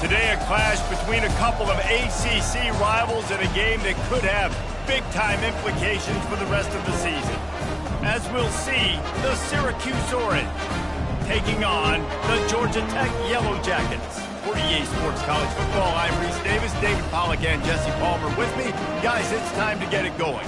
Today, a clash between a couple of ACC rivals in a game that could have big-time implications for the rest of the season. As we'll see, the Syracuse Orange taking on the Georgia Tech Yellow Jackets. For EA Sports College Football, I'm Reese Davis, David Pollack, and Jesse Palmer with me. Guys, it's time to get it going.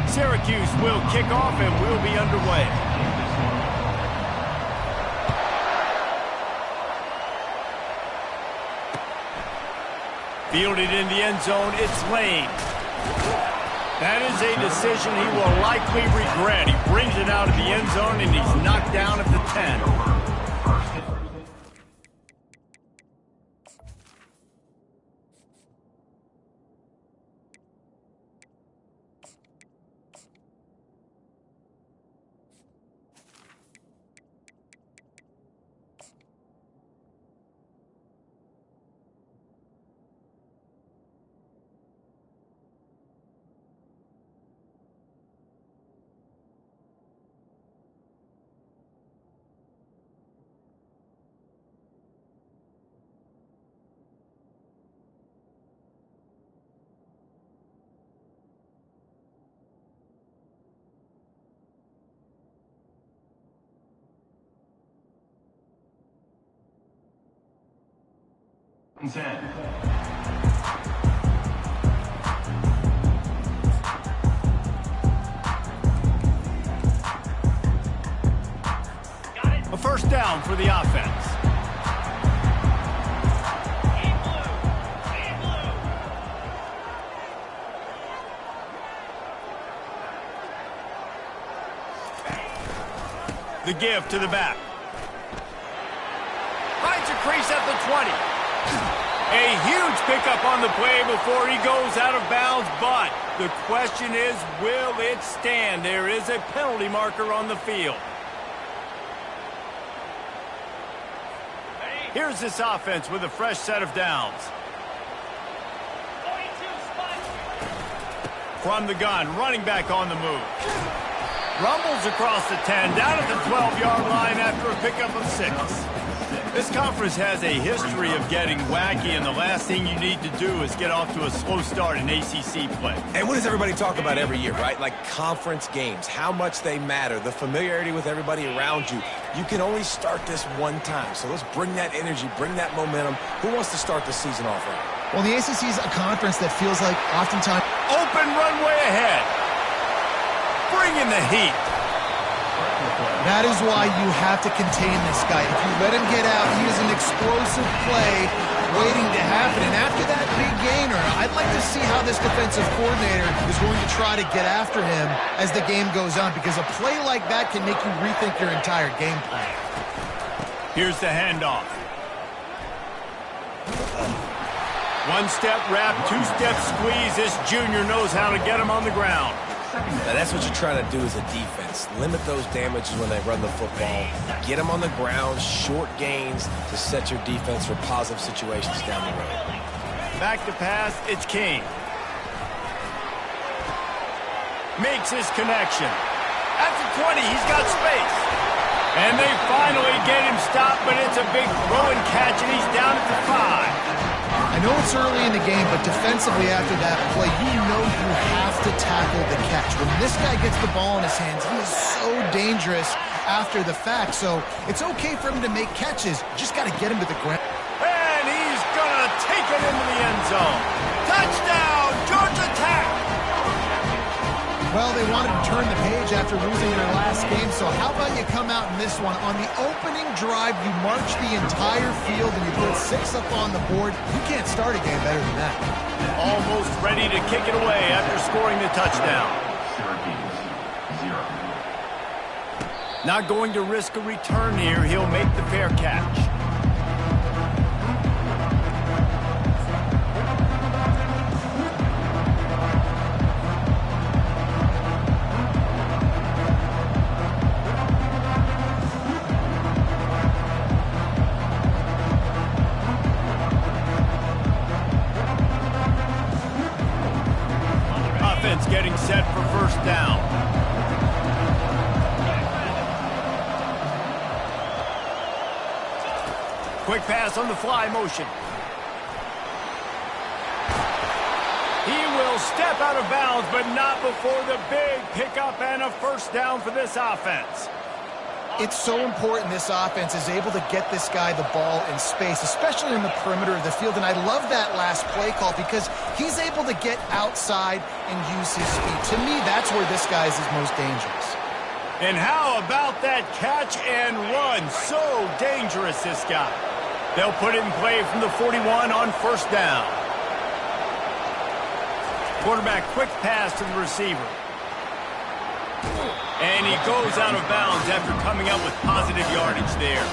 Syracuse will kick off and we'll be underway. Fielded in the end zone, it's Lane. That is a decision he will likely regret. He brings it out of the end zone and he's knocked down at the 10. A first down for the offense. The give to the back. Finds a crease at the 20. A huge pickup on the play before he goes out of bounds, but the question is, will it stand? There is a penalty marker on the field. Here's this offense with a fresh set of downs. From the gun, running back on the move. Rumbles across the 10, down at the 12-yard line after a pickup of 6. This conference has a history of getting wacky, and the last thing you need to do is get off to a slow start in ACC play. And what does everybody talk about every year, right? Like conference games, how much they matter, the familiarity with everybody around you. You can only start this one time, so let's bring that energy, bring that momentum. Who wants to start the season off right? Well, the ACC is a conference that feels like oftentimes... Open runway ahead. Bring in the heat. That is why you have to contain this guy. If you let him get out, he is an explosive play waiting to happen. And after that big gainer, I'd like to see how this defensive coordinator is going to try to get after him as the game goes on, because a play like that can make you rethink your entire game plan. Here's the handoff. One-step wrap, two-step squeeze. This junior knows how to get him on the ground. Now that's what you're trying to do as a defense. Limit those damages when they run the football. Get them on the ground, short gains to set your defense for positive situations down the road. Back to pass, it's King. Makes his connection. At the 20, he's got space. And they finally get him stopped, but it's a big throw and catch, and he's down at the 5. I know it's early in the game, but defensively after that play, you know you have to tackle the catch. When this guy gets the ball in his hands, he is so dangerous after the fact. So it's okay for him to make catches. Just got to get him to the ground. And he's going to take it into the end zone. Touchdown, Georgia Tech! Well, they wanted to turn the page after losing their last game, so how about you come out in this one? On the opening drive, you march the entire field and you put 6 up on the board. You can't start a game better than that. Almost ready to kick it away after scoring the touchdown. Not going to risk a return here. He'll make the fair catch. first down. Quick pass on the fly motion. He will step out of bounds, but not before the big pickup and a first down for this offense. It's so important this offense is able to get this guy the ball in space, especially in the perimeter of the field. And I love that last play call because he's able to get outside and use his speed. To me, that's where this guy is his most dangerous. And how about that catch and run? So dangerous, this guy. They'll put it in play from the 41 on first down. Quarterback quick pass to the receiver. And he goes out of bounds after coming up with positive yardage there.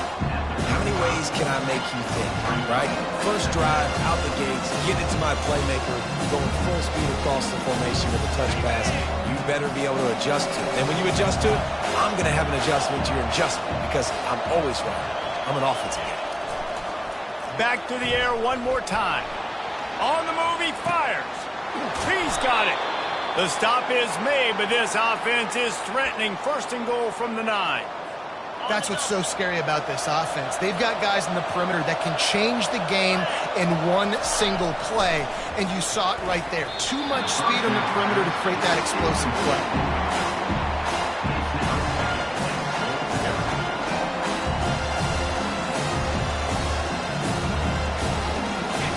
How many ways can I make you think, right? First drive, out the gates, get it to my playmaker, going full speed across the formation with a touch pass. You better be able to adjust to it. And when you adjust to it, I'm going to have an adjustment to your adjustment because I'm always right. I'm an offensive guy. Back to the air one more time. On the move, he fires. He's got it. The stop is made, but this offense is threatening first and goal from the 9. That's what's so scary about this offense. They've got guys in the perimeter that can change the game in one single play, and you saw it right there. Too much speed on the perimeter to create that explosive play.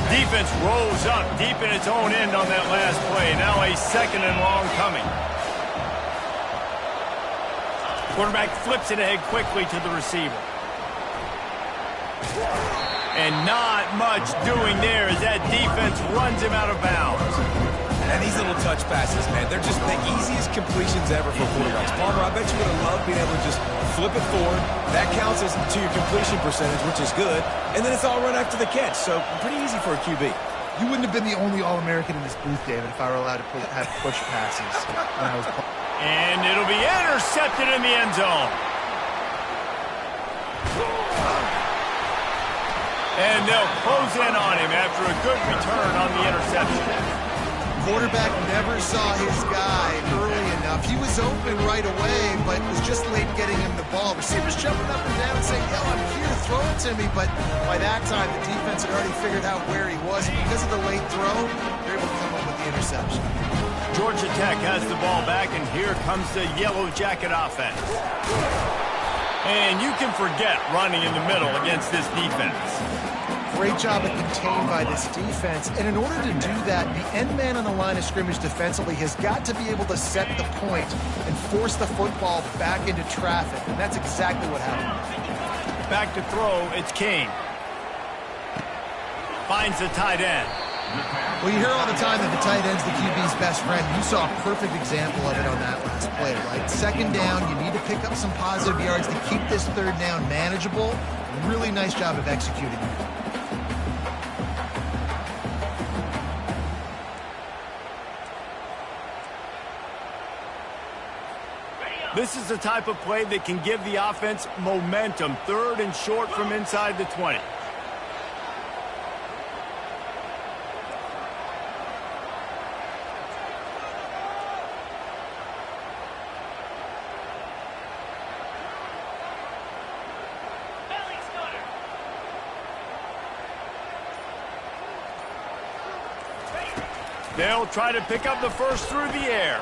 Defense rolls up deep in its own end on that last play. Now a second and long coming. Quarterback flips it ahead quickly to the receiver. And not much doing there as that defense runs him out of bounds. And these little touch passes, man, they're just the easiest completions ever for quarterbacks. Palmer, I bet you would have loved being able to just flip it forward. That counts as to your completion percentage, which is good. And then it's all run after the catch, so pretty easy for a QB. You wouldn't have been the only All-American in this booth, David, if I were allowed to have push passes when I was playing. And it'll be intercepted in the end zone. And they'll close in on him after a good return on the interception. Quarterback never saw his guy early enough. He was open right away, but was just late getting him the ball. Receivers jumping up and down saying, yo, I'm here, throw it to me. But by that time, the defense had already figured out where he was. And because of the late throw, they're able to come up with the interception. Georgia Tech has the ball back, and here comes the Yellow Jacket offense. And you can forget running in the middle against this defense. Great job of contained by this defense. And in order to do that, the end man on the line of scrimmage defensively has got to be able to set the point and force the football back into traffic. And that's exactly what happened. Back to throw, it's King. Finds the tight end. Well, you hear all the time that the tight end's the QB's best friend. You saw a perfect example of it on that last play, right? Second down, you need to pick up some positive yards to keep this third down manageable. Really nice job of executing it. This is the type of play that can give the offense momentum. Third and short from inside the 20. They'll try to pick up the first through the air.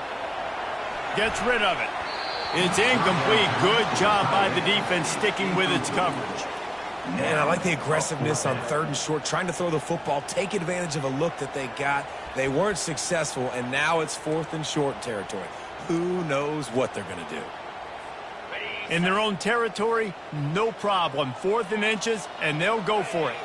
Gets rid of it. It's incomplete. Good job by the defense sticking with its coverage. Man, I like the aggressiveness on third and short, trying to throw the football, take advantage of a look that they got. They weren't successful, and now it's fourth and short territory. Who knows what they're going to do? In their own territory, no problem. Fourth and inches, and they'll go for it.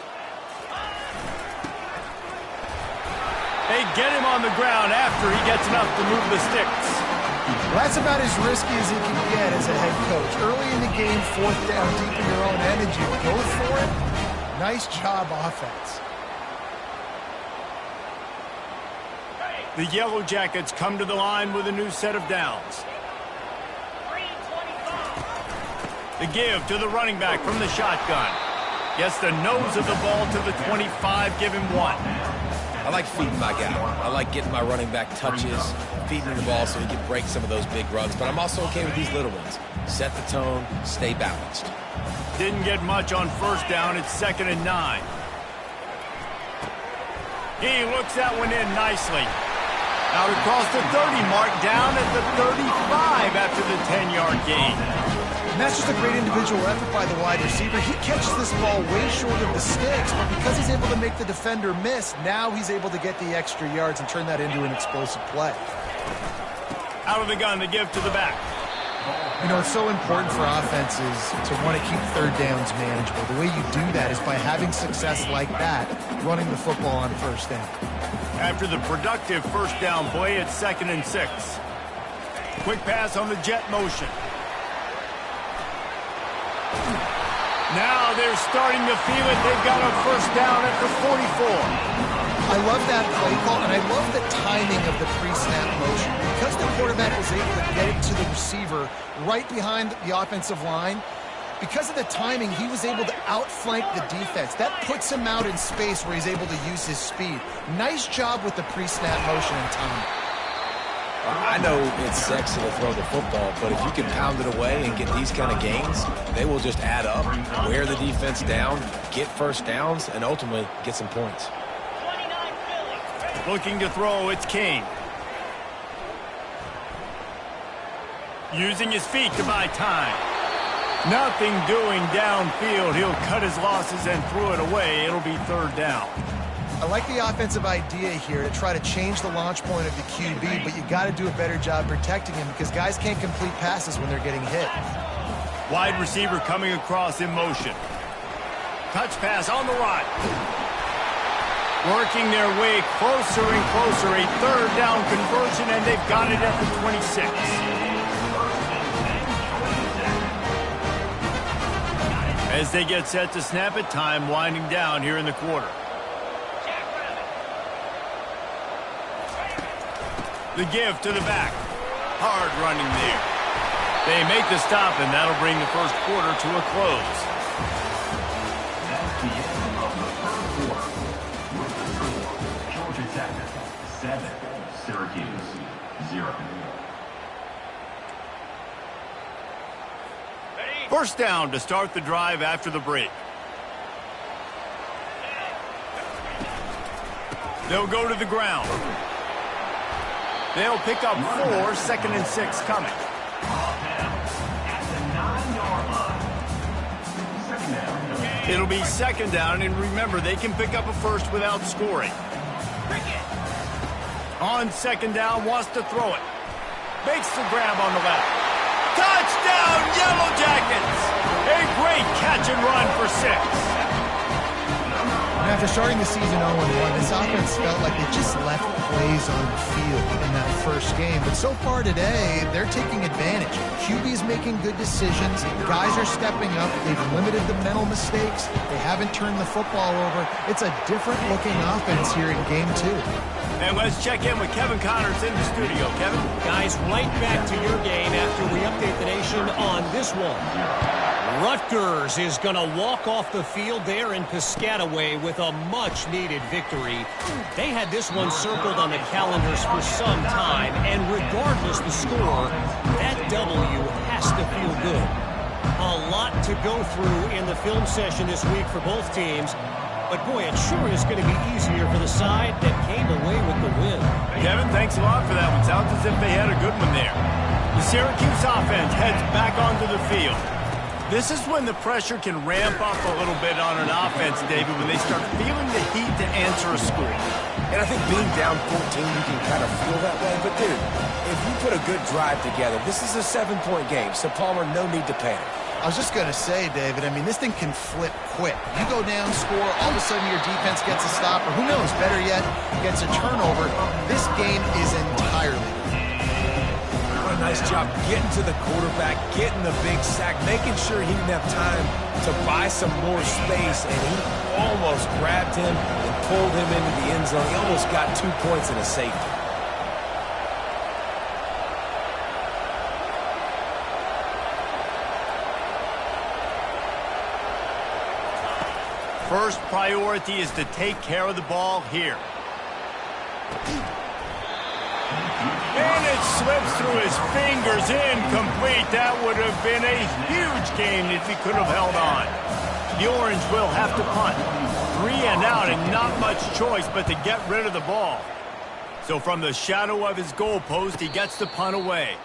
They get him on the ground after he gets enough to move the sticks. Well, that's about as risky as he can get as a head coach. Early in the game, fourth down, deep in your own end, and you go for it. Nice job, offense. The Yellow Jackets come to the line with a new set of downs. The give to the running back from the shotgun. Gets the nose of the ball to the 25, give him 1. I like feeding my guy. I like getting my running back touches, feeding him the ball so he can break some of those big runs. But I'm also okay with these little ones. Set the tone, stay balanced. Didn't get much on first down. It's 2nd and 9. He looks that one in nicely. Out across the 30 mark, down at the 35 after the 10-yard gain. And that's just a great individual effort by the wide receiver. He catches this ball way short of the sticks, but because he's able to make the defender miss, now he's able to get the extra yards and turn that into an explosive play. Out of the gun to give to the back. You know, it's so important for offenses to want to keep third downs manageable. The way you do that is by having success like that, running the football on first down. After the productive first down play, it's 2nd and 6. Quick pass on the jet motion. Now they're starting to feel it. They've got a first down at the 44. I love that play call, and I love the timing of the pre-snap motion. Because the quarterback was able to get it to the receiver right behind the offensive line, because of the timing, he was able to outflank the defense. That puts him out in space where he's able to use his speed. Nice job with the pre-snap motion and timing. I know it's sexy to throw the football, but if you can pound it away and get these kind of gains, they will just add up, wear the defense down, get first downs, and ultimately get some points. Looking to throw, it's King. Using his feet to buy time. Nothing doing downfield. He'll cut his losses and throw it away. It'll be 3rd down. I like the offensive idea here to try to change the launch point of the QB, but you got to do a better job protecting him because guys can't complete passes when they're getting hit. Wide receiver coming across in motion. Touch pass on the right. Working their way closer and closer. A 3rd down conversion, and they've got it at the 26. As they get set to snap it, time winding down here in the quarter. The give to the back. Hard running there. They make the stop, and that'll bring the first quarter to a close. That's the end of the first quarter. Georgia Tech 7, Syracuse 0. First down to start the drive after the break. They'll go to the ground. They'll pick up 4, 2nd and 6 coming. It'll be 2nd down, and remember, they can pick up a first without scoring. On 2nd down, wants to throw it. Makes the grab on the left. Touchdown, Yellow Jackets! A great catch and run for 6. And after starting the season 0-1, this offense felt like they just left plays on the field in that first game. But so far today, they're taking advantage. QB's making good decisions. Guys are stepping up. They've limited the mental mistakes. They haven't turned the football over. It's a different-looking offense here in Game 2. And let's check in with Kevin Connors in the studio. Kevin? Guys, right back to your game after we update the nation on this one. Rutgers is going to walk off the field there in Piscataway with a much-needed victory. They had this one circled on the calendars for some time, and regardless the score, that W has to feel good. A lot to go through in the film session this week for both teams, but boy, it sure is going to be easier for the side that came away with the win. Kevin, thanks a lot for that one. Sounds as if they had a good one there. The Syracuse offense heads back onto the field. This is when the pressure can ramp up a little bit on an offense, David, when they start feeling the heat to answer a score. And I think being down 14, you can kind of feel that way. But, dude, if you put a good drive together, this is a 7-point game, so Palmer, no need to panic. I was just going to say, David, I mean, this thing can flip quick. You go down, score, all of a sudden your defense gets a stop, or who knows, better yet, gets a turnover. This game is entirely. What a nice job getting to the quarterback, getting the big sack, making sure he didn't have time to buy some more space, and he almost grabbed him and pulled him into the end zone. He almost got 2 points and a safety. First priority is to take care of the ball here. And it slips through his fingers, incomplete. That would have been a huge gain if he could have held on. The Orange will have to punt. 3 and out and not much choice but to get rid of the ball. So from the shadow of his goalpost, he gets the punt away.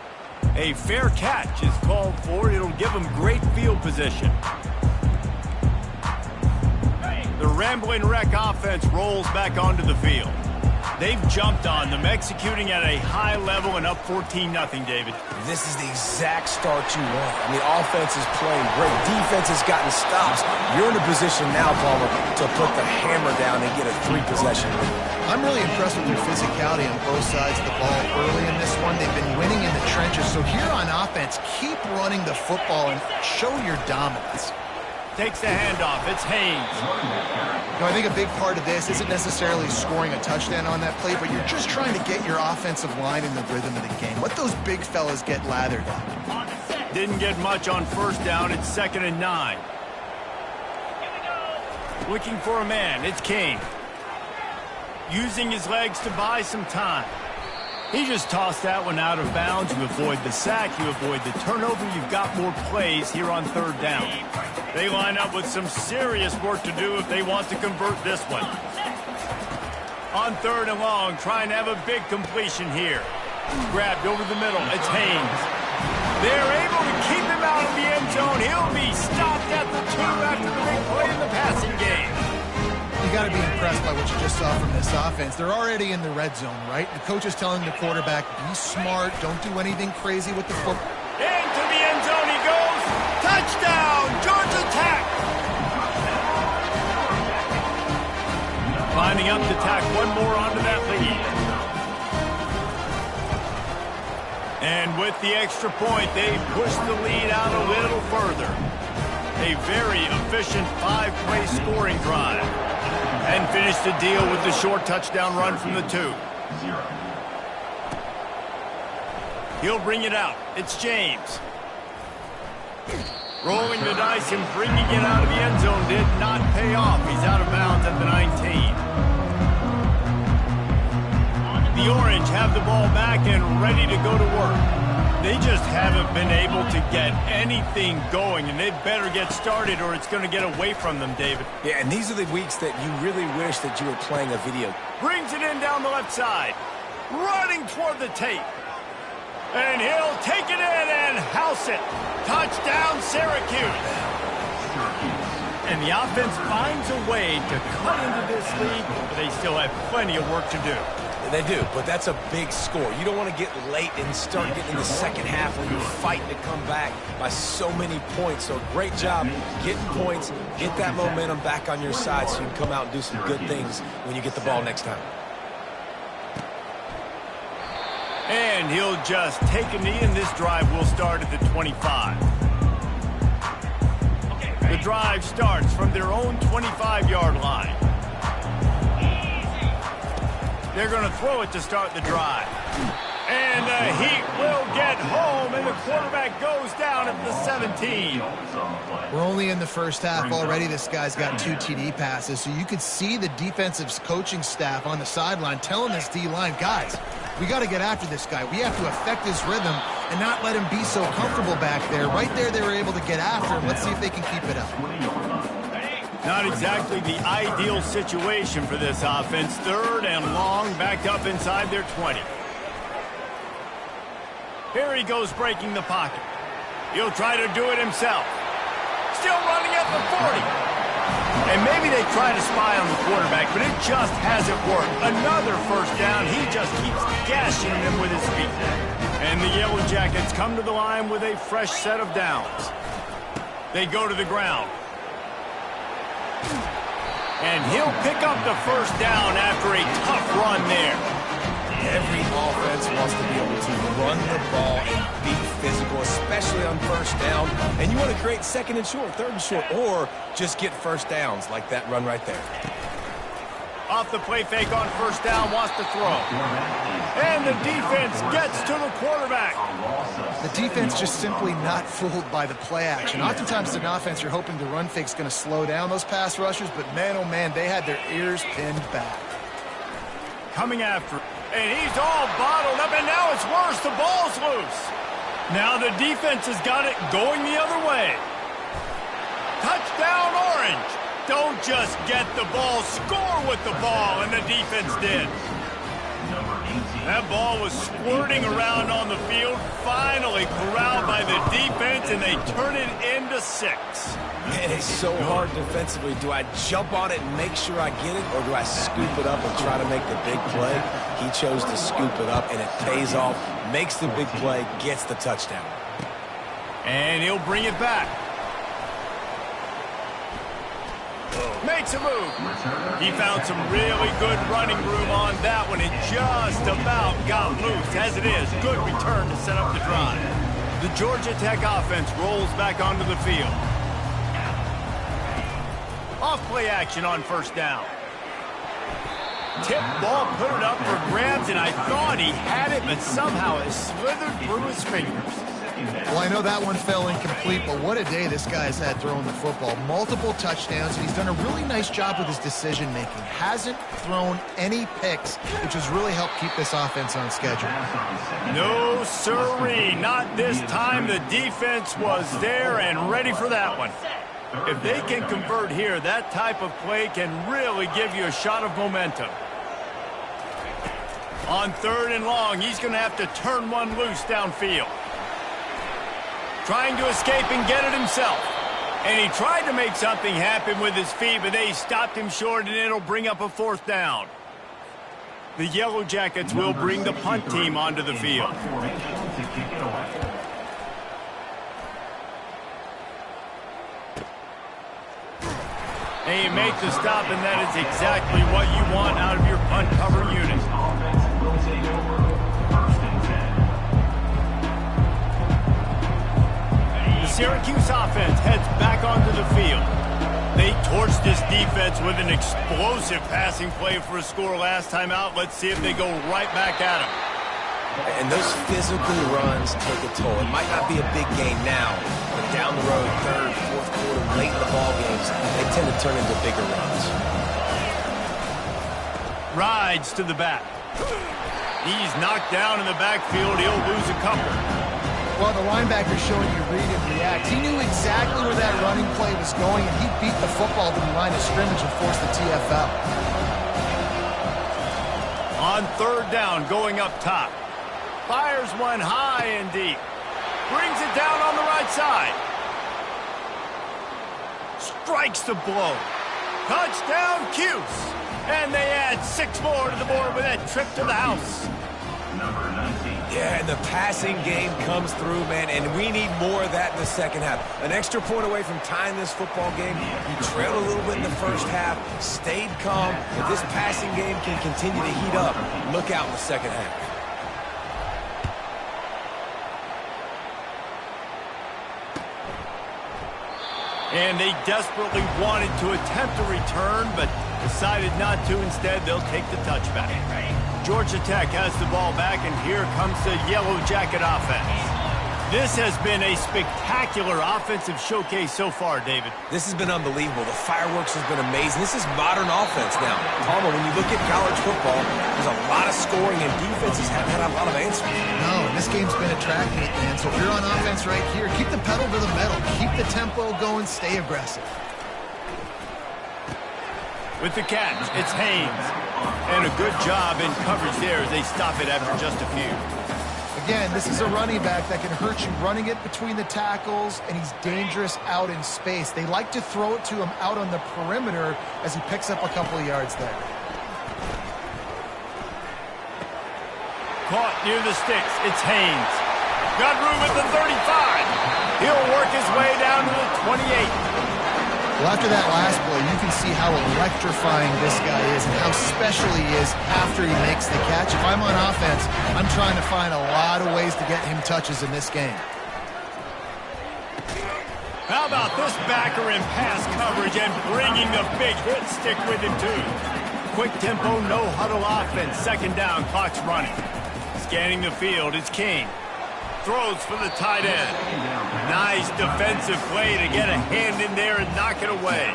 A fair catch is called for. It'll give him great field position. The Ramblin' Wreck offense rolls back onto the field. They've jumped on them, executing at a high level and up 14-0, David. This is the exact start you want. I mean, offense is playing great. Defense has gotten stops. You're in a position now, Palmer, to put the hammer down and get a 3-possession lead. I'm really impressed with their physicality on both sides of the ball early in this one. They've been winning in the trenches. So here on offense, keep running the football and show your dominance. Takes the handoff. It's Haynes. I think a big part of this isn't necessarily scoring a touchdown on that play, but you're just trying to get your offensive line in the rhythm of the game. Let those big fellas get lathered up. Didn't get much on first down. It's 2nd and 9. Looking for a man. It's King. Using his legs to buy some time. He just tossed that one out of bounds. You avoid the sack. You avoid the turnover. You've got more plays here on 3rd down. They line up with some serious work to do if they want to convert this one. On 3rd and long, trying to have a big completion here. Grabbed over the middle. It's Haynes. They're able to keep him out of the end zone. He'll be stopped at the 2 after the big play in the passing game. You got to be impressed by what you just saw from this offense. They're already in the red zone, right? The coach is telling the quarterback, be smart, don't do anything crazy with the football. Into the end zone he goes. Touchdown, Georgia Tech. Lining up to tack one more onto that lead. And with the extra point, they push the lead out a little further. A very efficient 5-play scoring drive. And finish the deal with the short touchdown run from the 2. He'll bring it out. It's James. Rolling the dice and bringing it out of the end zone did not pay off. He's out of bounds at the 19. The Orange have the ball back and ready to go to work. They just haven't been able to get anything going, and they better get started or it's going to get away from them, David. Yeah, and these are the weeks that you really wish that you were playing a video. Brings it in down the left side. Running toward the tape. And he'll take it in and house it. Touchdown, Syracuse. And the offense finds a way to cut into this lead, but they still have plenty of work to do. They do, but that's a big score. You don't want to get late and start getting in the second half where you're fighting to come back by so many points. So great job getting points, get that momentum back on your side so you can come out and do some good things when you get the ball next time. And he'll just take a knee, and this drive will start at the 25. The drive starts from their own 25-yard line. They're going to throw it to start the drive. And the Heat will get home, and the quarterback goes down at the 17. We're only in the first half already. This guy's got 2 TD passes, so you could see the defensive coaching staff on the sideline telling this D-line, guys, we got to get after this guy. We have to affect his rhythm and not let him be so comfortable back there. Right there, they were able to get after him. Let's see if they can keep it up. Not exactly the ideal situation for this offense. 3rd and long, backed up inside their 20. Here he goes breaking the pocket. He'll try to do it himself. Still running at the 40. And maybe they try to spy on the quarterback, but it just hasn't worked. Another first down. He just keeps gashing them with his feet. And the Yellow Jackets come to the line with a fresh set of downs. They go to the ground. And he'll pick up the first down after a tough run there. Every offense wants to be able to run the ball and be physical, especially on first down. And you want to create 2nd and short, 3rd and short, or just get first downs like that run right there. Off the play fake on first down, wants to throw. And the defense gets to the quarterback. The defense just simply not fooled by the play action. Oftentimes in offense, you're hoping the run fake's going to slow down those pass rushers, but man, oh man, they had their ears pinned back. Coming after him. And he's all bottled up, and now it's worse. The ball's loose. Now the defense has got it going the other way. Touchdown, Orange. Don't just get the ball, score with the ball, and the defense did. That ball was squirting around on the field, finally corralled by the defense, and they turn it into 6. Man, it's so hard defensively. Do I jump on it and make sure I get it, or do I scoop it up and try to make the big play? He chose to scoop it up, and it pays off, makes the big play, gets the touchdown. And he'll bring it back. Makes a move. He found some really good running room on that one and just about got loose. As it is, good return to set up the drive. The Georgia Tech offense rolls back onto the field. Off play action on first down. Tip ball, put it up for grabs, and I thought he had it, but somehow it slithered through his fingers. Well, I know that one fell incomplete, but what a day this guy's had throwing the football. Multiple touchdowns, and he's done a really nice job with his decision-making. Hasn't thrown any picks, which has really helped keep this offense on schedule. No, sirree. Not this time. The defense was there and ready for that one. If they can convert here, that type of play can really give you a shot of momentum. On 3rd and long, he's going to have to turn one loose downfield. Trying to escape and get it himself. And he tried to make something happen with his feet, but they stopped him short, and it'll bring up a 4th down. The Yellow Jackets will bring the punt team onto the field. And you make the stop, and that is exactly what you want out of your punt cover unit. Syracuse offense heads back onto the field. They torched this defense with an explosive passing play for a score last time out. Let's see if they go right back at him. And those physical runs take a toll. It might not be a big game now, but down the road, 3rd, 4th quarter, late in the ball games, they tend to turn into bigger runs. Rides to the back. He's knocked down in the backfield. He'll lose a couple. Well, the linebacker's showing you read and react. He knew exactly where that running play was going, and he beat the football to the line of scrimmage and forced the TFL. On 3rd down, going up top. Fires one high and deep. Brings it down on the right side. Strikes the blow. Touchdown, Cuse. And they add 6 more to the board with that trip to the house. Yeah, and the passing game comes through, man, and we need more of that in the second half. An extra point away from tying this football game. You trailed a little bit in the first half, stayed calm. If this passing game can continue to heat up, look out in the second half. And they desperately wanted to attempt a return, but decided not to. Instead, they'll take the touchback. Georgia Tech has the ball back, and here comes the Yellow Jacket offense. This has been a spectacular offensive showcase so far, David. This has been unbelievable. The fireworks has been amazing. This is modern offense now. Palmer, when you look at college football, there's a lot of scoring, and defenses haven't had a lot of answers. No, and this game's been a track meet, man. So if you're on offense right here, keep the pedal to the metal. Keep the tempo going. Stay aggressive. With the catch, it's Haynes. And a good job in coverage there as they stop it after just a few. Again, this is a running back that can hurt you running it between the tackles, and he's dangerous out in space. They like to throw it to him out on the perimeter as he picks up a couple of yards there. Caught near the sticks. It's Haynes. Got room at the 35. He'll work his way down to the 28. Well, after that last play, you can see how electrifying this guy is and how special he is after he makes the catch. If I'm on offense, I'm trying to find a lot of ways to get him touches in this game. How about this backer in pass coverage and bringing the big hit stick with him, too? quick tempo, no huddle offense. Second down, clock's running. Scanning the field, it's King. Throws for the tight end. Nice defensive play to get a hand in there and knock it away.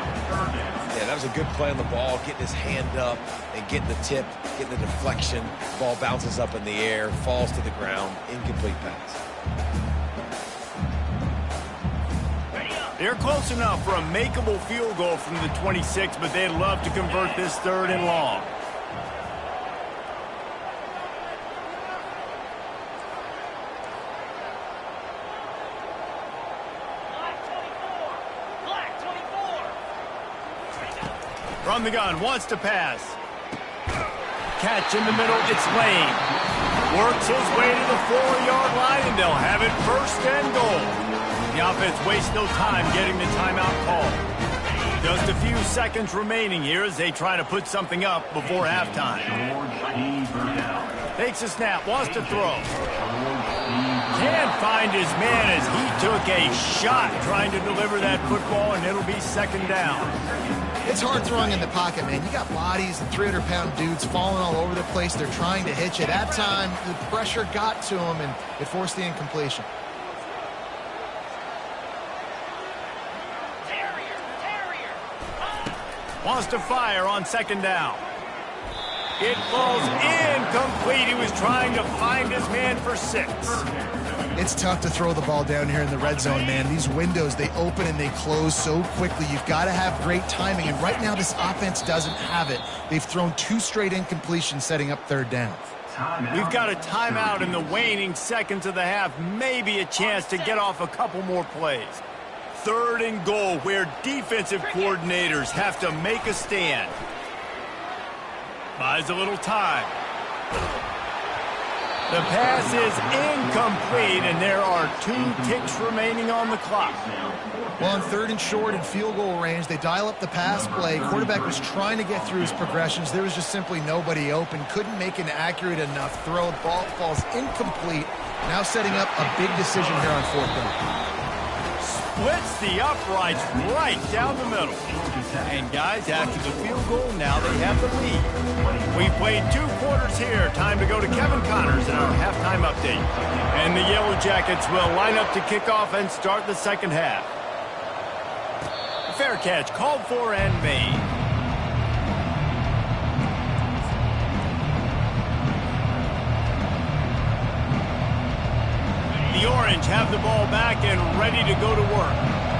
Yeah, that was a good play on the ball, getting his hand up and getting the tip, getting the deflection. Ball bounces up in the air, falls to the ground, incomplete pass. They're close enough for a makeable field goal from the 26, but they'd love to convert this 3rd and long. From the gun, wants to pass. Catch in the middle, it's Lane. Works his way to the 4-yard line, and they'll have it 1st and goal. The offense wastes no time getting the timeout call. Just a few seconds remaining here as they try to put something up before halftime. Takes a snap, wants to throw. Can't find his man as he took a shot trying to deliver that football, and it'll be 2nd down. It's hard throwing in the pocket, man. You got bodies and 300-pound dudes falling all over the place. They're trying to hit you. That time, the pressure got to him, and it forced the incompletion. Wants to fire on 2nd down. It falls incomplete. He was trying to find his man for 6. It's tough to throw the ball down here in the red zone, man. These windows, they open and they close so quickly. You've got to have great timing, and right now this offense doesn't have it. They've thrown 2 straight incompletions setting up 3rd down. We've got a timeout in the waning seconds of the half. Maybe a chance to get off a couple more plays. 3rd and goal, where defensive coordinators have to make a stand. Buys a little time. The pass is incomplete, and there are 2 ticks remaining on the clock. Well, on 3rd and short and field goal range, they dial up the pass play. Quarterback was trying to get through his progressions. There was just simply nobody open. Couldn't make an accurate enough throw. The ball falls incomplete. Now setting up a big decision here on 4th down. Splits the uprights right down the middle. And guys, after the field goal, now they have the lead. We've played 2 quarters here. Time to go to Kevin Connors in our halftime update. And the Yellow Jackets will line up to kick off and start the 2nd half. Fair catch called for and made. The Orange have the ball back and ready to go to work.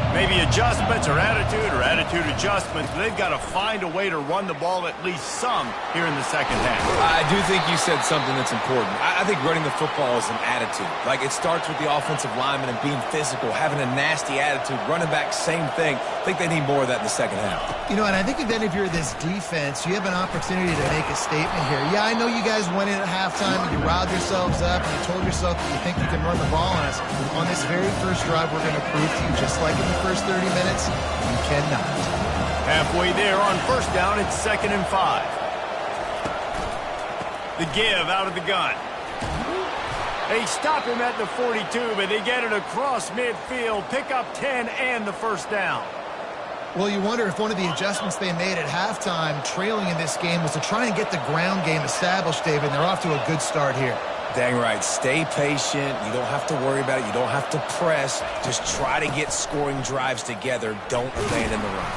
Maybe adjustments or attitude adjustments, but they've got to find a way to run the ball at least some here in the 2nd half. I do think you said something that's important. I think running the football is an attitude. Like, it starts with the offensive lineman and being physical, having a nasty attitude. Running back, same thing. I think they need more of that in the 2nd half. You know, and I think then if you're this defense, you have an opportunity to make a statement here. Yeah, I know you guys went in at halftime and you riled yourselves up and you told yourself that you think you can run the ball on us. On this very first drive, we're going to prove to you, just like in the first 30 minutes, you cannot. Halfway there on 1st down, it's 2nd and 5. The give out of the gun. They stop him at the 42, but they get it across midfield, pick up 10 and the 1st down. Well, you wonder if one of the adjustments they made at halftime, trailing in this game, was to try and get the ground game established, David, and they're off to a good start here. Dang right. Stay patient. You don't have to worry about it. You don't have to press. Just try to get scoring drives together. Don't abandon the run.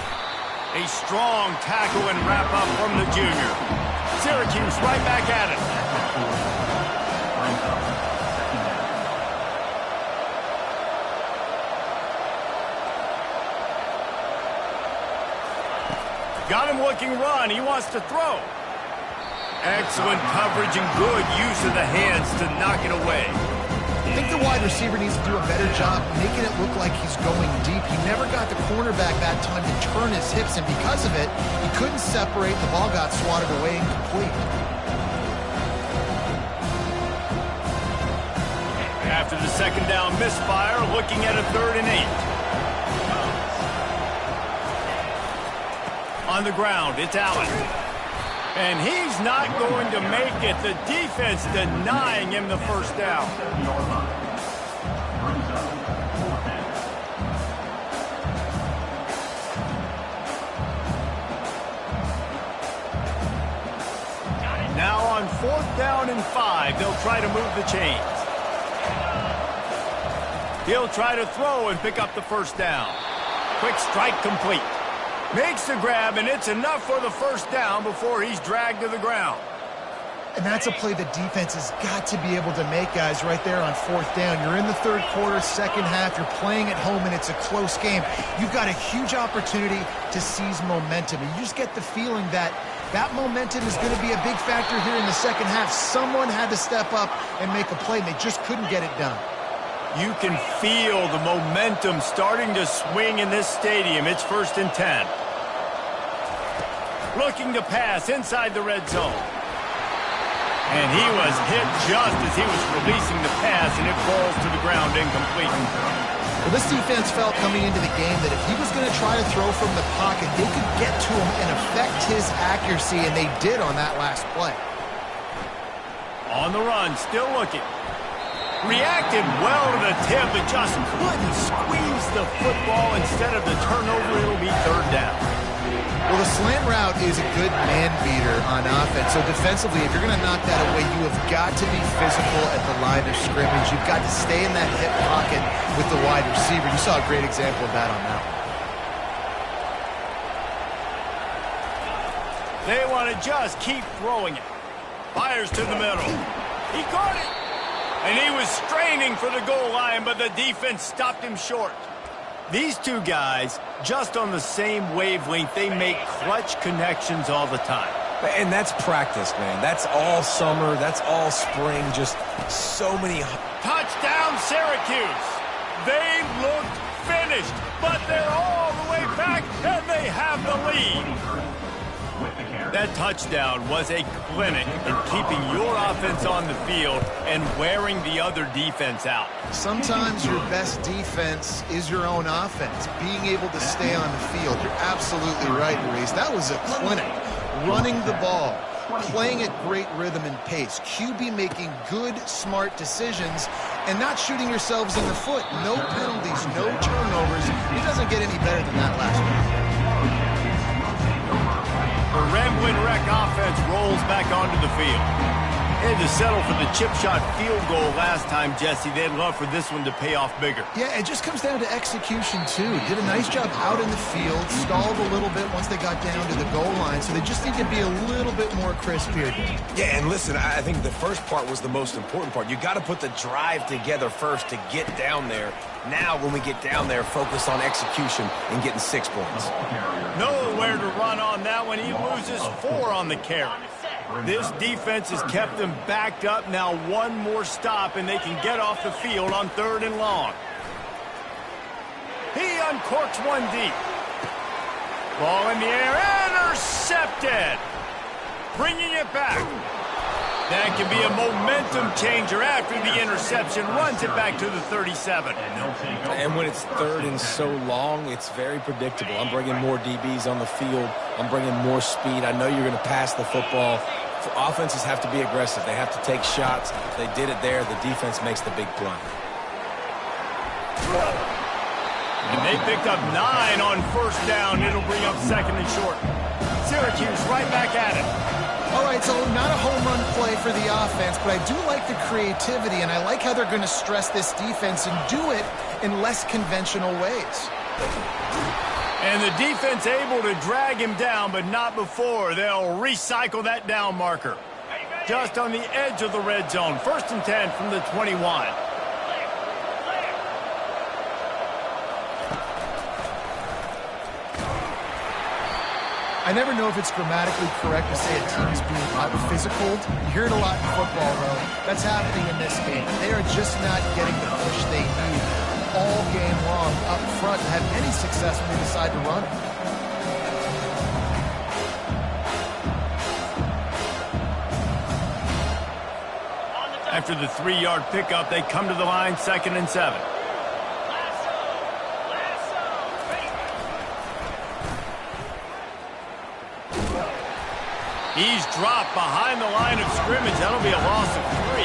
A strong tackle and wrap up from the junior. Syracuse right back at it. Got him looking run. He wants to throw. Excellent coverage and good use of the hands to knock it away. I think the wide receiver needs to do a better job making it look like he's going deep. He never got the cornerback that time to turn his hips, and because of it, he couldn't separate. The ball got swatted away incomplete. After the 2nd down misfire, looking at a 3rd and 8. On the ground, it's Allen. And he's not going to make it. The defense denying him the 1st down. On 4th down and 5, they'll try to move the chains. He'll try to throw and pick up the first down. Quick strike complete. Makes the grab, and it's enough for the first down before he's dragged to the ground. And that's a play the defense has got to be able to make, guys, right there on 4th down. You're in the 3rd quarter, 2nd half. You're playing at home, and it's a close game. You've got a huge opportunity to seize momentum. And you just get the feeling that that momentum is going to be a big factor here in the 2nd half. Someone had to step up and make a play, and they just couldn't get it done. You can feel the momentum starting to swing in this stadium. It's 1st and 10. Looking to pass inside the red zone. And he was hit just as he was releasing the pass, and it falls to the ground incomplete. Well, this defense felt coming into the game that if he was going to try to throw from the pocket, they could get to him and affect his accuracy, and they did on that last play. On the run, still looking. Reacted well to the tip, but just couldn't squeeze the football. Instead of the turnover, it'll be 3rd down. Well, the slant route is a good man beater on offense. So defensively, if you're going to knock that away, you have got to be physical at the line of scrimmage. You've got to stay in that hip pocket with the wide receiver. You saw a great example of that on that one. They want to just keep throwing it. Fires to the middle. He caught it. And he was straining for the goal line, but the defense stopped him short. These two guys, just on the same wavelength, they make clutch connections all the time. And that's practice, man. That's all summer. That's all spring. Just so many. Touchdown, Syracuse. They looked finished, but they're all the way back, and they have the lead. That touchdown was a clinic in keeping your offense on the field and wearing the other defense out. Sometimes your best defense is your own offense, being able to stay on the field. You're absolutely right, Maurice. That was a clinic. Running the ball, playing at great rhythm and pace. QB making good, smart decisions and not shooting yourselves in the foot. No penalties, no turnovers. It doesn't get any better than that last one. The Ramblin' Wreck offense rolls back onto the field. They had to settle for the chip shot field goal last time, Jesse. They'd love for this one to pay off bigger. Yeah, it just comes down to execution, too. Did a nice job out in the field, stalled a little bit once they got down to the goal line, so they just need to be a little bit more crisp here. Yeah, and listen, I think the first part was the most important part. You got to put the drive together first to get down there. Now, when we get down there, focus on execution and getting 6 points. Nowhere to run on that one. He loses 4 on the carry. This defense has kept them backed up. Now one more stop, and they can get off the field on 3rd and long. He uncorks one deep. Ball in the air, intercepted. Bringing it back. That can be a momentum changer after the interception. Runs it back to the 37. And when it's 3rd and so long, it's very predictable. I'm bringing more DBs on the field. I'm bringing more speed. I know you're going to pass the football. Offenses have to be aggressive. They have to take shots. They did it there. The defense makes the big play. And they picked up 9 on 1st down. It'll bring up 2nd and short. Syracuse right back at it. All right, so not a home run play for the offense, but I do like the creativity, and I like how they're going to stress this defense and do it in less conventional ways. And the defense able to drag him down, but not before. They'll recycle that down marker. Just on the edge of the red zone. 1st and 10 from the 21. I never know if it's grammatically correct to say a team is being out-physicaled. You hear it a lot in football, though. That's happening in this game. They are just not getting the push they need all game long up front to have any success when they decide to run it. After the 3-yard pickup, they come to the line, 2nd and 7. He's dropped behind the line of scrimmage. That'll be a loss of 3.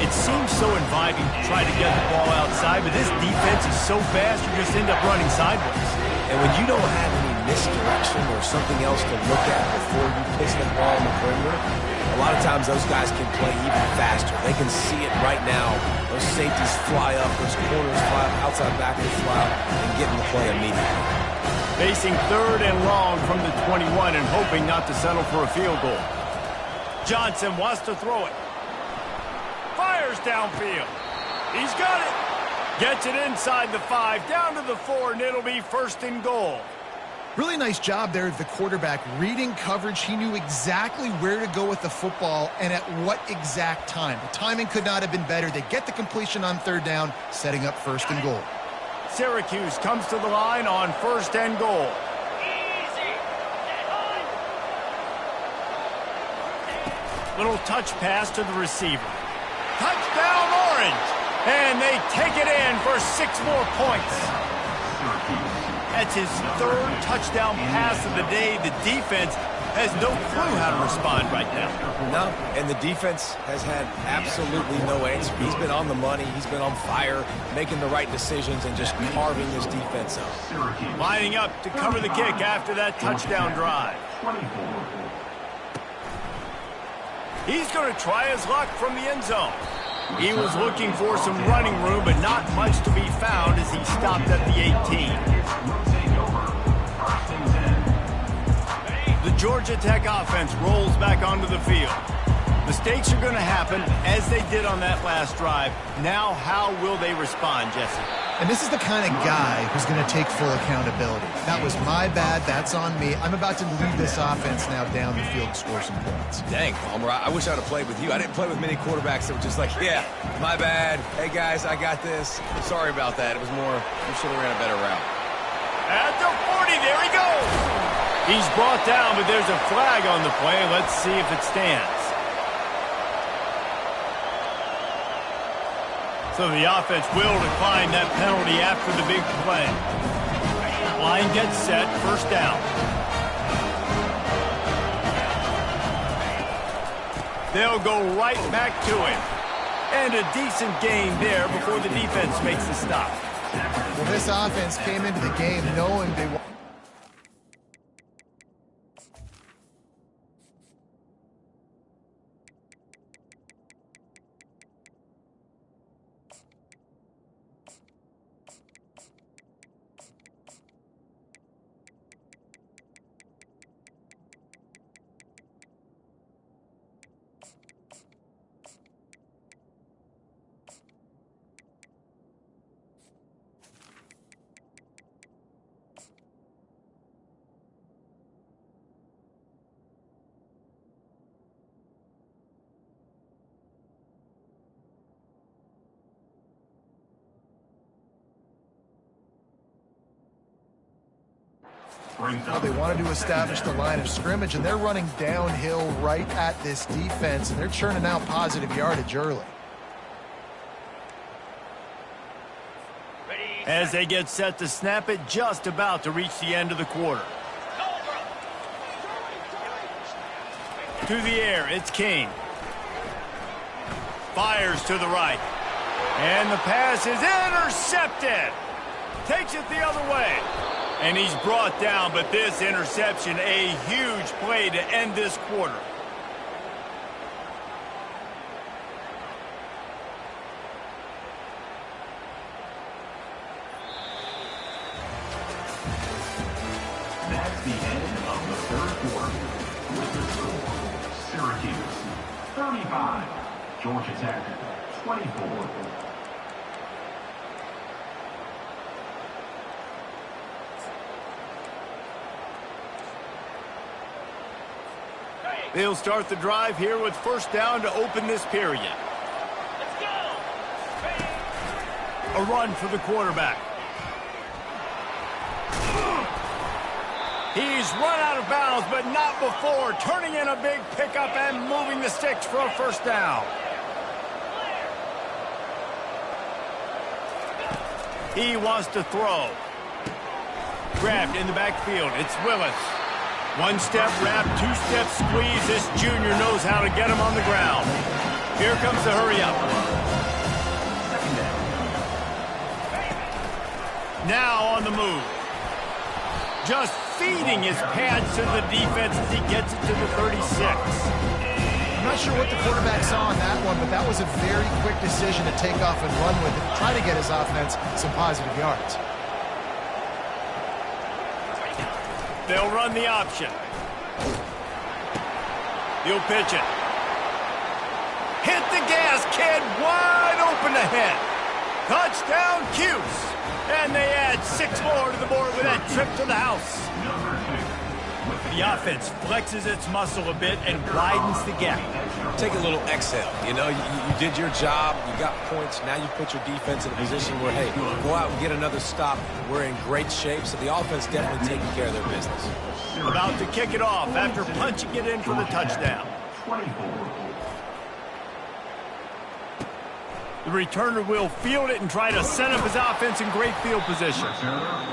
It seems so inviting to try to get the ball outside, but this defense is so fast, you just end up running sideways. And when you don't have any misdirection or something else to look at before you pitch the ball on the perimeter, a lot of times those guys can play even faster. They can see it right now. Those safeties fly up, those corners fly up, outside backers fly up, and get in the play immediately. Facing 3rd and long from the 21 and hoping not to settle for a field goal. Johnson wants to throw it. Fires downfield. He's got it. Gets it inside the 5, down to the 4, and it'll be 1st and goal. Really nice job there of the quarterback reading coverage. He knew exactly where to go with the football and at what exact time. The timing could not have been better. They get the completion on 3rd down, setting up 1st and goal. Syracuse comes to the line on 1st and goal. Little touch pass to the receiver. Touchdown, Orange! And they take it in for 6 more points. That's his 3rd touchdown pass of the day. The defense has no clue how to respond right now. No, and the defense has had absolutely no answer. He's been on the money. He's been on fire, making the right decisions and just carving this defense up. Lining up to cover the kick after that touchdown drive. He's going to try his luck from the end zone. He was looking for some running room, but not much to be found as he stopped at the 18. The Georgia Tech offense rolls back onto the field. Mistakes are going to happen, as they did on that last drive. Now, how will they respond, Jesse? And this is the kind of guy who's going to take full accountability. That was my bad. That's on me. I'm about to lead this offense now down the field to score some points. Dang, Palmer, I wish I would have played with you. I didn't play with many quarterbacks that were just like, yeah, my bad. Hey, guys, I got this. I'm sorry about that. It was more, you should have ran a better route. At the 40, there he goes. He's brought down, but there's a flag on the play. Let's see if it stands. So the offense will decline that penalty after the big play. Line gets set, 1st down. They'll go right back to it. And a decent gain there before the defense makes the stop. Well, this offense came into the game knowing they want. Well, they wanted to establish the line of scrimmage, and they're running downhill right at this defense, and they're churning out positive yardage early. As they get set to snap it, just about to reach the end of the quarter. To the air, it's King. Fires to the right. And the pass is intercepted. Takes it the other way. And he's brought down, but this interception, a huge play to end this quarter. That's the end of the 3rd quarter. With the score, Syracuse 35, Georgia Tech 24. They'll start the drive here with 1st down to open this period. Let's go! A run for the quarterback. He's run out of bounds, but not before. Turning in a big pickup and moving the sticks for a 1st down. He wants to throw. Grabbed in the backfield. It's Willis. 1-step wrap, 2-step squeeze. This junior knows how to get him on the ground. Here comes the hurry up. Now on the move. Just feeding his pads to the defense as he gets it to the 36. I'm not sure what the quarterback saw on that one, but that was a very quick decision to take off and run with it, try to get his offense some positive yards. They'll run the option. He'll pitch it. Hit the gas, kid, wide open ahead. Touchdown, Cuse. And they add 6 more to the board with that trip to the house. The offense flexes its muscle a bit and widens the gap. Take a little exhale. You know, you did your job. You got points. Now you put your defense in a position where, hey, go out and get another stop. We're in great shape, so the offense definitely taking care of their business. About to kick it off after punching it in for the touchdown. The returner will field it and try to set up his offense in great field position.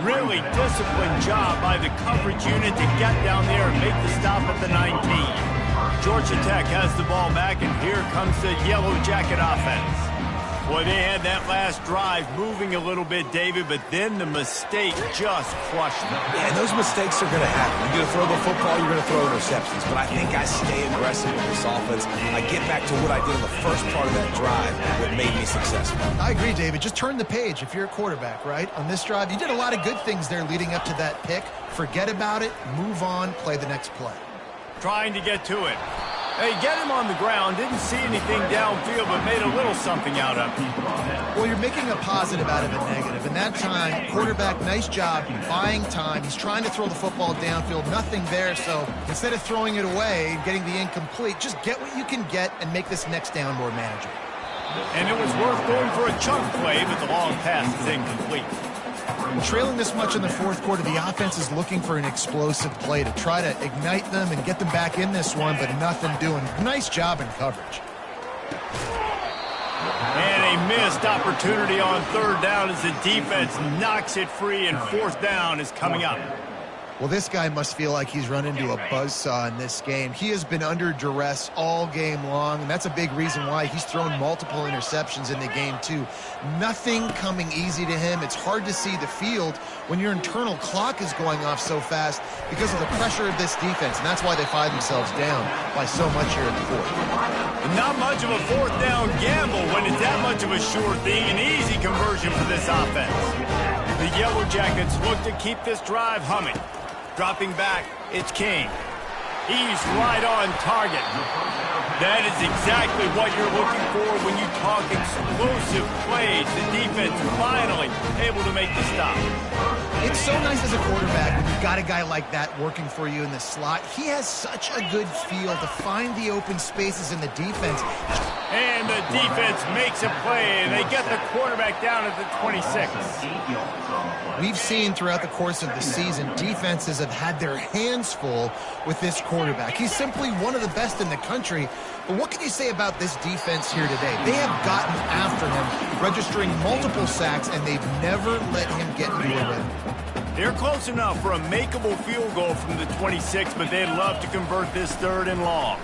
Really disciplined job by the coverage unit to get down there and make the stop at the 19. Georgia Tech has the ball back, and here comes the Yellow Jacket offense. Boy, they had that last drive moving a little bit, David, but then the mistake just crushed them. Yeah, those mistakes are going to happen. You're going to throw the football, you're going to throw interceptions. But I think I stay aggressive with this offense. I get back to what I did in the first part of that drive that made me successful. I agree, David. Just turn the page if you're a quarterback, right? On this drive, you did a lot of good things there leading up to that pick. Forget about it, move on, play the next play. Trying to get to it. They get him on the ground, didn't see anything downfield, but made a little something out of it. Well, you're making a positive out of a negative. And that time, quarterback, nice job buying time. He's trying to throw the football downfield, nothing there. So instead of throwing it away, getting the incomplete, just get what you can get and make this next down more manageable. And it was worth going for a chunk play, but the long pass is incomplete. Trailing this much in the fourth quarter, the offense is looking for an explosive play to try to ignite them and get them back in this one, but nothing doing. Nice job in coverage. And a missed opportunity on third down as the defense knocks it free, and fourth down is coming up. Well, this guy must feel like he's run into a buzzsaw in this game. He has been under duress all game long, and that's a big reason why he's thrown multiple interceptions in the game, too. Nothing coming easy to him. It's hard to see the field when your internal clock is going off so fast because of the pressure of this defense, and that's why they find themselves down by so much here in the fourth. Not much of a fourth down gamble when it's that much of a sure thing. An easy conversion for this offense. The Yellow Jackets look to keep this drive humming. Dropping back, it's King. He's right on target. That is exactly what you're looking for when you talk explosive plays. The defense finally able to make the stop. It's so nice as a quarterback when you've got a guy like that working for you in the slot. He has such a good feel to find the open spaces in the defense. And the defense makes a play, and they get the quarterback down at the 26. We've seen throughout the course of the season, defenses have had their hands full with this quarterback. He's simply one of the best in the country. But what can you say about this defense here today? They have gotten after him, registering multiple sacks, and they've never let him get into a rhythm. They're close enough for a makeable field goal from the 26, but they'd love to convert this third and long.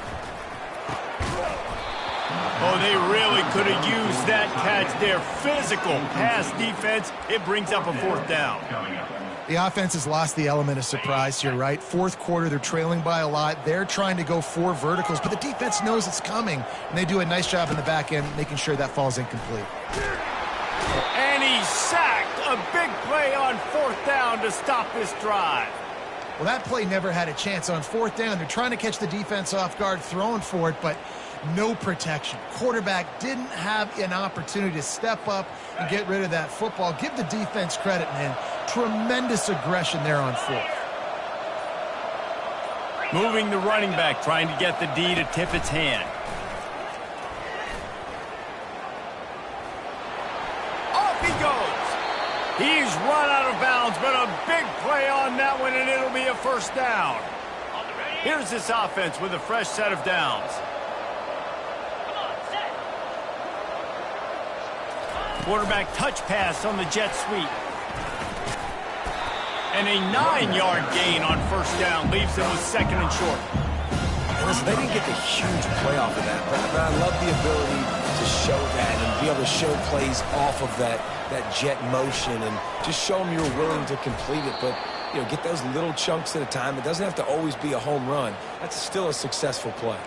Oh, they really could have used that catch there. Physical pass defense. It brings up a fourth down. The offense has lost the element of surprise here, right? Fourth quarter, they're trailing by a lot. They're trying to go 4 verticals, but the defense knows it's coming, and they do a nice job in the back end making sure that falls incomplete. And he's sacked. A big play on fourth down to stop this drive. Well, that play never had a chance. On fourth down, they're trying to catch the defense off guard, throwing for it, but no protection. Quarterback didn't have an opportunity to step up and get rid of that football. Give the defense credit, man. Tremendous aggression there on fourth. Moving the running back, trying to get the D to tip its hand. Off he goes. He's run out of bounds, but a big play on that one, and it'll be a first down. Here's this offense with a fresh set of downs. Quarterback touch pass on the jet sweep. And a 9-yard gain on first down leaves them with second and short. And listen, they didn't get the huge play off of that, but I love the ability to show that and be able to show plays off of that jet motion and just show them you're willing to complete it. But get those little chunks at a time. It doesn't have to always be a home run. That's still a successful play.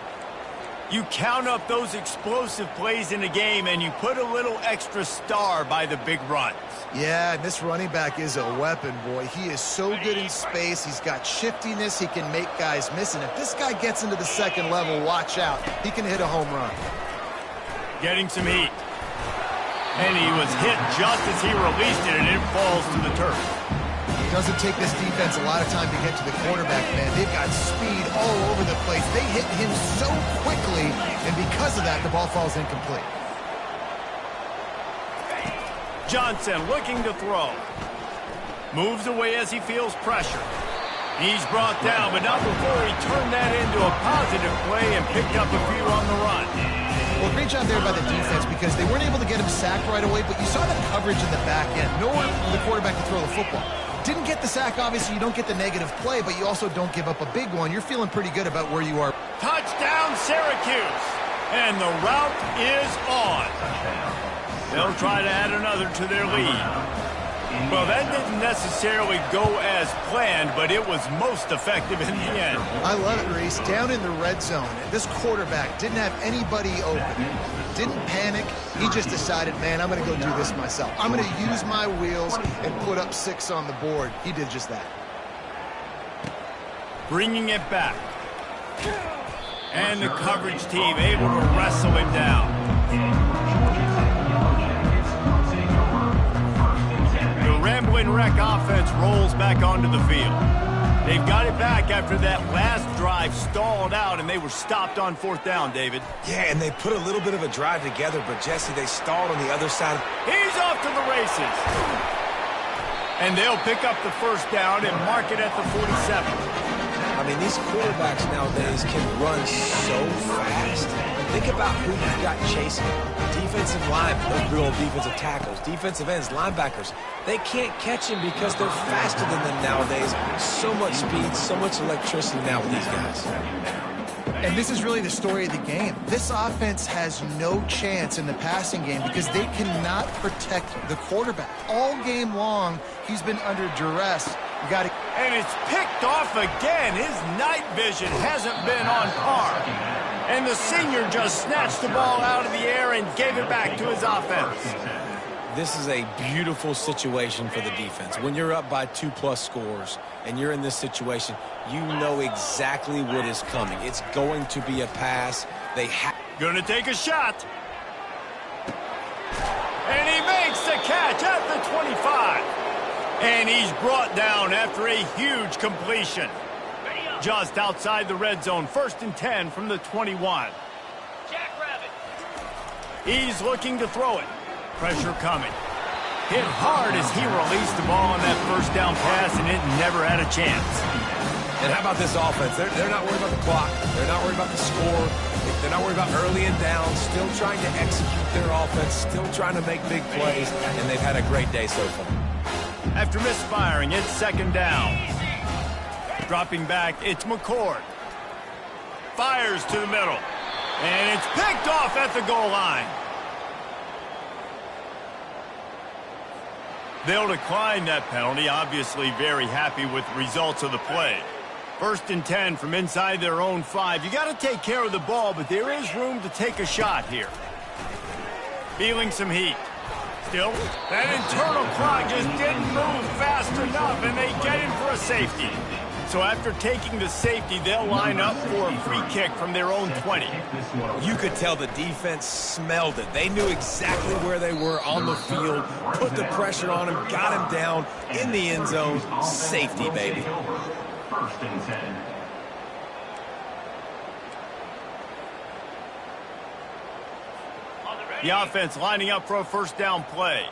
You count up those explosive plays in the game, and you put a little extra star by the big runs. Yeah, and this running back is a weapon, boy. He is so good in space. He's got shiftiness. He can make guys miss. And if this guy gets into the second level, watch out. He can hit a home run. Getting some heat. And he was hit just as he released it, and it falls to the turf. It doesn't take this defense a lot of time to get to the quarterback, man. They've got speed all over the place. They hit him so quickly, and because of that, the ball falls incomplete. Johnson looking to throw. Moves away as he feels pressure. He's brought down, but not before he turned that into a positive play and picked up a few on the run. Well, great job there by the defense because they weren't able to get him sacked right away, but you saw the coverage in the back end. Nowhere for the quarterback to throw the football. Didn't get the sack, obviously. You don't get the negative play, but you also don't give up a big one. You're feeling pretty good about where you are. Touchdown, Syracuse. And the route is on. They'll try to add another to their lead. Well, that didn't necessarily go as planned, but it was most effective in the end. I love it, Reese. Down in the red zone, this quarterback didn't have anybody open. Didn't panic. He just decided, man, I'm going to go do this myself. I'm going to use my wheels and put up 6 on the board. He did just that. Bringing it back. And the coverage team able to wrestle him down. Rambling Wreck offense rolls back onto the field. They've got it back after that last drive stalled out, and they were stopped on 4th down, David. Yeah, and they put a little bit of a drive together, but Jesse, they stalled on the other side. He's off to the races. And they'll pick up the 1st down and mark it at the 47. I mean, these quarterbacks nowadays can run so fast. Think about who you've got chasing. Defensive linemen, those big old defensive tackles, defensive ends, linebackers. They can't catch him because they're faster than them nowadays. So much speed, so much electricity now with these guys. And this is really the story of the game. This offense has no chance in the passing game because they cannot protect the quarterback. All game long, he's been under duress. You got to... And it's picked off again. His night vision hasn't been on par. And the senior just snatched the ball out of the air and gave it back to his offense. This is a beautiful situation for the defense. When you're up by 2+ scores and you're in this situation, you know exactly what is coming. It's going to be a pass. They have... Going to take a shot. And he makes the catch at the 25. And he's brought down after a huge completion. Just outside the red zone, 1st and 10 from the 21. Jackrabbit. He's looking to throw it. Pressure coming. Hit hard as he released the ball on that 1st down pass, and it never had a chance. And how about this offense? They're not worried about the clock. They're not worried about the score. They're not worried about early and down. Still trying to execute their offense. Still trying to make big plays, and they've had a great day so far. After misfiring, it's 2nd down. Dropping back, it's McCord. Fires to the middle. And it's picked off at the goal line. They'll decline that penalty, obviously very happy with the results of the play. 1st and 10 from inside their own 5. You got to take care of the ball, but there is room to take a shot here. Feeling some heat. Still, that internal clock just didn't move fast enough, and they get in for a safety. So after taking the safety, they'll line up for a free kick from their own 20. You could tell the defense smelled it. They knew exactly where they were on the field, put the pressure on him, got him down in the end zone. Safety, baby. 1st and 10. The offense lining up for a 1st down play.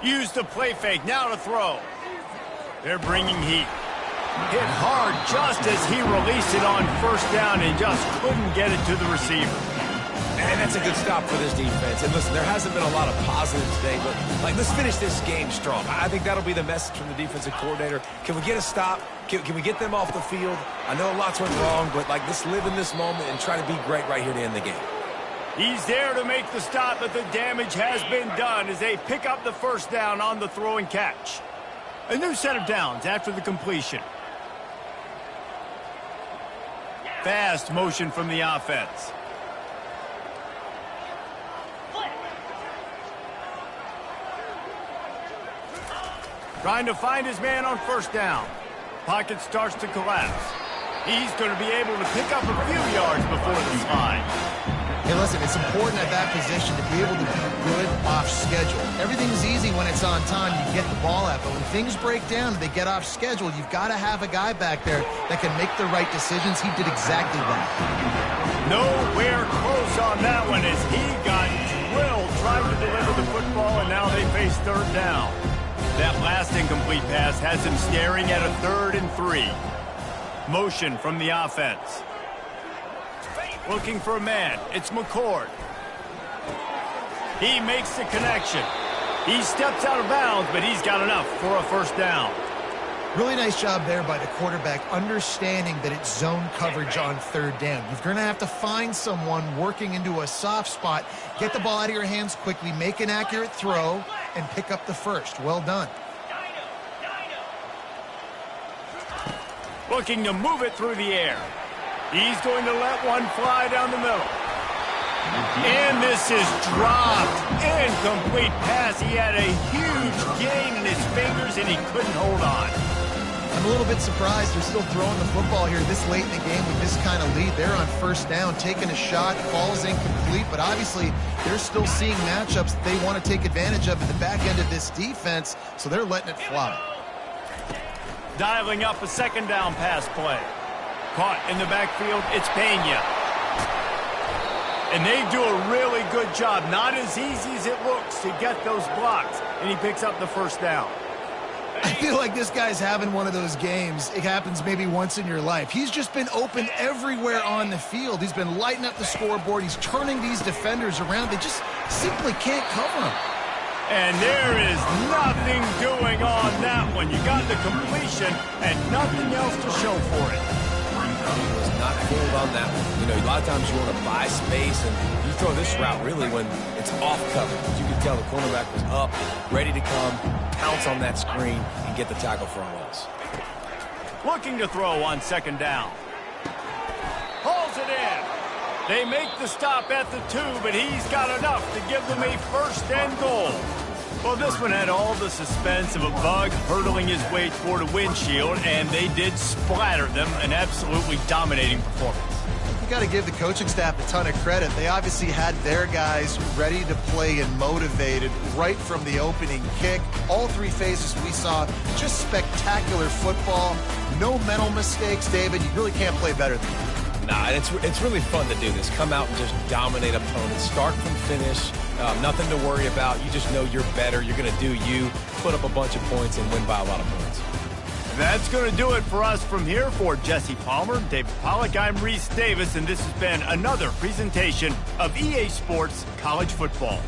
Use the play fake, now to throw. They're bringing heat. Hit hard just as he released it on 1st down and just couldn't get it to the receiver. And that's a good stop for this defense. And listen, there hasn't been a lot of positives today, but let's finish this game strong. I think that'll be the message from the defensive coordinator. Can we get a stop? Can we get them off the field? I know lots went wrong, but let's live in this moment and try to be great right here to end the game. He's there to make the stop, but the damage has been done as they pick up the first down on the throw and catch. A new set of downs after the completion. Fast motion from the offense. Trying to find his man on first down. Pocket starts to collapse. He's going to be able to pick up a few yards before the slide. Hey, listen, it's important at that position to be able to be good off schedule. Everything's easy when it's on time, you get the ball out. But when things break down and they get off schedule, you've got to have a guy back there that can make the right decisions. He did exactly that. Nowhere close on that one as he got drilled trying to deliver the football, and now they face third down. That last incomplete pass has him staring at a 3rd and 3. Motion from the offense. Looking for a man. It's McCord. He makes the connection. He steps out of bounds, but he's got enough for a first down. Really nice job there by the quarterback, understanding that it's zone coverage on third down. You're going to have to find someone working into a soft spot, get the ball out of your hands quickly, make an accurate throw, and pick up the first. Well done. Looking to move it through the air. He's going to let one fly down the middle. And this is dropped. Incomplete pass. He had a huge gain in his fingers, and he couldn't hold on. I'm a little bit surprised they're still throwing the football here this late in the game with this kind of lead. They're on first down, taking a shot, falls incomplete, but obviously they're still seeing matchups that they want to take advantage of at the back end of this defense, so they're letting it fly. Dialing up a second down pass play. Caught in the backfield, it's Pena. And they do a really good job. Not as easy as it looks to get those blocks, and he picks up the first down. I feel like this guy's having one of those games. It happens maybe once in your life. He's just been open everywhere on the field. He's been lighting up the scoreboard. He's turning these defenders around. They just simply can't cover him. And there is nothing doing on that one. You got the completion and nothing else to show for it. He was not fooled on that one. You know, a lot of times you want to buy space, and you throw this route really when it's off coverage. You can tell the cornerback was up, ready to come, pounce on that screen, and get the tackle for a loss. Looking to throw on second down. Hauls it in. They make the stop at the 2, but he's got enough to give them a first and goal. Well, this one had all the suspense of a bug hurtling his way toward a windshield, and they did splatter them, an absolutely dominating performance. You got to give the coaching staff a ton of credit. They obviously had their guys ready to play and motivated right from the opening kick. All 3 phases we saw, just spectacular football. No mental mistakes, David. You really can't play better than that. Nah, and it's really fun to do this. Come out and just dominate opponents. Start from finish. Nothing to worry about. You just know you're better. You're going to do you, put up a bunch of points, and win by a lot of points. That's going to do it for us from here. For Jesse Palmer, David Pollack, I'm Reese Davis, and this has been another presentation of EA Sports College Football.